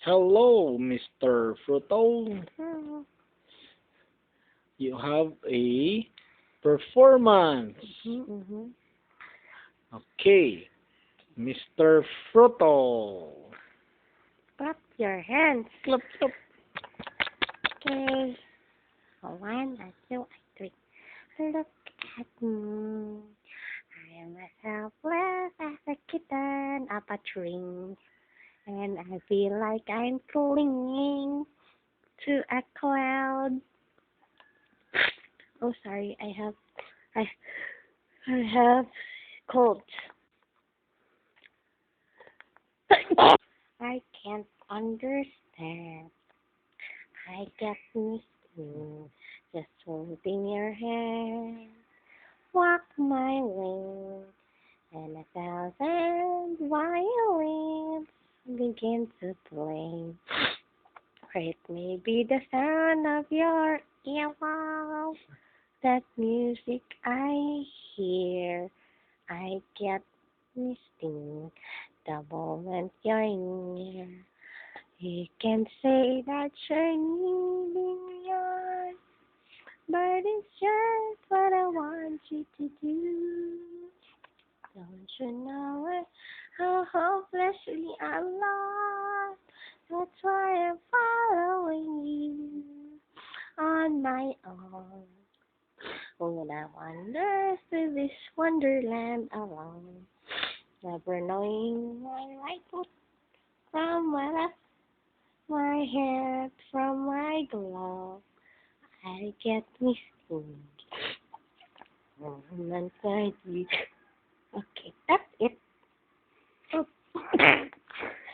Hello, Mr. Froto. Mm-hmm. You have a performance. Mm-hmm. Okay, Mr. Froto. Clap your hands. Clap, clap. Okay. 1, 2, 3. Look at me. I am as helpless as a kitten up a tree. And I feel like I'm clinging to a cloud. Oh, sorry. I, I have cold. I can't understand. I get misty just holding your hand. Walk my wings, and 1,000 violins begin to play. Or it may be the sound of your earlobes, that music I hear. I get misty the moment you're near. You can say that you're needing yours, but it's just what I want you to do. Don't you know it? How hopelessly I'm lost. That's why I'm following you on my own. When I wander through this wonderland alone, never knowing my right foot from my left, my head from my glove, I get misty. Okay, that's it.